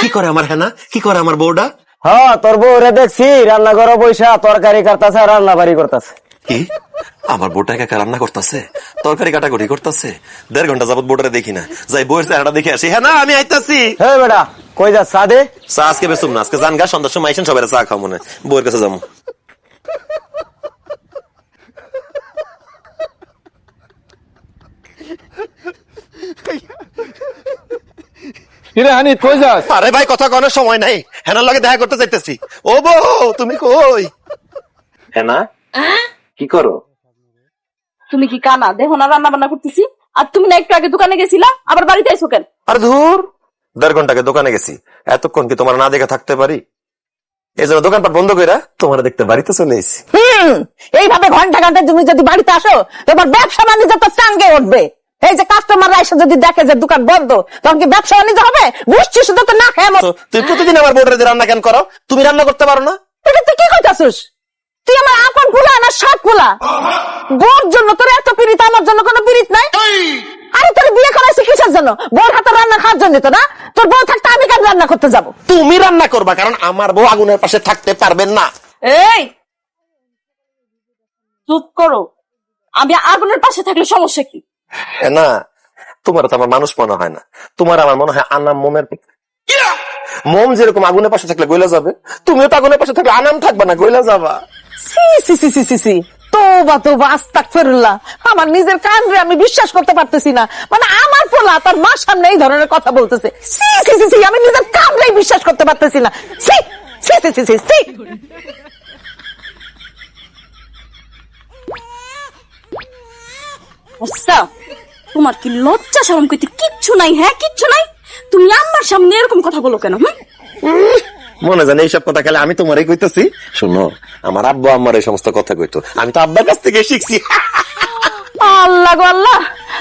কি করে আমার হেনা, কি করে আমার বউটা? হ্যাঁ, তোর বউরে দেখছি রান্না ঘরে বইসা তরকারি কাটতাছে আর রান্না বাড়ি করতেছে। কি আমার বউটা একা রান্না করতেছে, তরকারি কাটাকুটি করতেছে? 1.5 ঘন্টা যাবত বউটারে দেখি না, যাই বউয়ের চেহারাটা দেখে আসি। হ্যাঁ না, আমি আইতাছি। হ্যাঁ বেটা, কই যা চা দে। চা আজকে বেসুম না, আজকে জান গা সন্ধ্যার সময় আইসেন, সবাই চা খাও মনে, বউয়ের কাছে যাবো। কিরে হানি, কই যাস? আরে ভাই, কথা কনের সময় নাই, হেনার লগে দেখা করতে চাইতেছি। ও বউ, তুমি কই? হেনা, কি করো? তুমি কি কানা দেখো না রান্না বান্না করতেছি? আর তুমি না একটু আগে দোকানে গেছিলা, আবার বাড়িতে আইছো কেন? আর ধুর, 1.5 ঘন্টা আগে দোকানে গেছি, এতক্ষণ কি তোমার না দেখে থাকতে পারি? এই জন্য দোকানপাট বন্ধ কইরা তোমার দেখতে বাড়িতে চলে এসেছি। এইভাবে ঘন্টা ঘন্টা তুমি যদি বাড়িতে আসো, তোমার ব্যবসা বাণিজ্য তো চাঙ্গে উঠবে। এই যে কাস্টমাররা এসে যদি দেখে যে দোকান বন্ধ, তখন কি ব্যবসা বাণিজ্য হবে? বুঝছি, শুধু তো না খেয়ে তো তুই প্রতিদিন আমার বউটারে দিয়ে রান্না কেন করো? তুমি রান্না করতে পারো না? এটা তুই কি কইতাছিস? তুই আমার আপন পোলা না সৎ পোলা? বোর জন্য তোর এত পীড়িত, আমার জন্য কোনো পীড়িত নাই? আরে তোর বিয়ে করাইছি কিসের জন্য? বোর হাতে রান্না খাওয়ার জন্য তো না? তোর বউ থাকতে আমি কেন রান্না করতে যাবো? তুমি রান্না করবা, কারণ আমার বউ আগুনের পাশে থাকতে পারবেন না। এই চুপ করো, আমি আগুনের পাশে থাকলে সমস্যা কি? হ্যাঁ না, তোমার তো আমার মানুষ মনে হয় না, তোমার আমার মনে হয় আনাম মোমের। মোম যেরকম আগুনের পাশে থাকলে গইলা যাবে, তুমিও তো আগুনের পাশে থাকলে আনাম থাকবা না, গইলা যাবা। সি সি সি সি সি সি, তোবা তোবা, আস্তাগফিরুল্লাহ। আমার নিজের কান রে আমি বিশ্বাস করতে পারতেছি না। মানে আমার পোলা তার মার সামনে এই ধরনের কথা বলতেছে। সি সি সি সি, আমি নিজের কান রে বিশ্বাস করতে পারতেছি না। সি সি সি সি সি সি। আচ্ছা, তোমার কি লজ্জা শরম কইতে কিচ্ছু নাই? হ্যাঁ, কিচ্ছু নাই। তুমি আমার সামনে এরকম কথা বলো কেন? মনে জানে এইসব কথা খেলে আমি তোমারই কইতেছি। শোনো, আমার আব্বু আমার এই সমস্ত কথা কইতো, আমি তো আব্বার কাছ থেকে শিখছি। আল্লাহ গো আল্লাহ,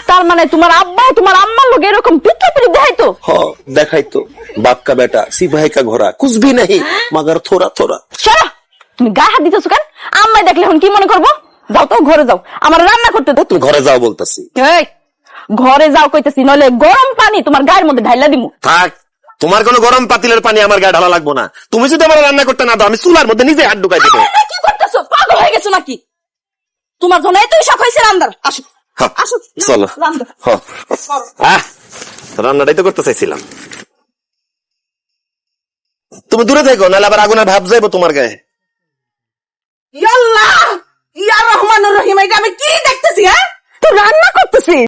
তার মানে তোমার আব্বা তোমার আম্মার লোক এরকম পিঠে দেখাইতো? হ, দেখাইতো। বাপ কা বেটা সিপাহি কা ঘোড়া কুছ ভি নেই মগর থোড়া থোড়া। সরা, তুমি গায়ে হাত দিতেছো কেন? আম্মাই দেখলে এখন কি মনে করবো? যাও তো ঘরে যাও, আমার রান্না করতে দাও। তুমি ঘরে যাও বলতেছি। এই ঘরে যাও কইতেছি, নইলে গরম পানি তোমার গায়ের মধ্যে ঢাইলা দিমু। থাক, তোমার কোনো গরম পাতিলের পানি আমার গায়ে ঢালা লাগবো না। তুমি যদি আমার রান্না করতে না দাও, আমি চুলার মধ্যে নিজে হাত ঢুকাই দেবো। কি করতেছো? পাগল হয়ে গেছো নাকি? তোমার জন্য এতই শখ হয়েছে রান্নার? আসো আসো, চলো। রান্না। রান্নাটাই তো করতে চাইছিলাম। তুমি দূরে থেকো, নাহলে আবার আগুনের ভাব যাইবো তোমার গায়ে। ইয়া আল্লাহ, ইয়া রহমানুর রহিম, এটা আমি কি দেখতেছি? হ্যাঁ, তুই রান্না করতেছিস?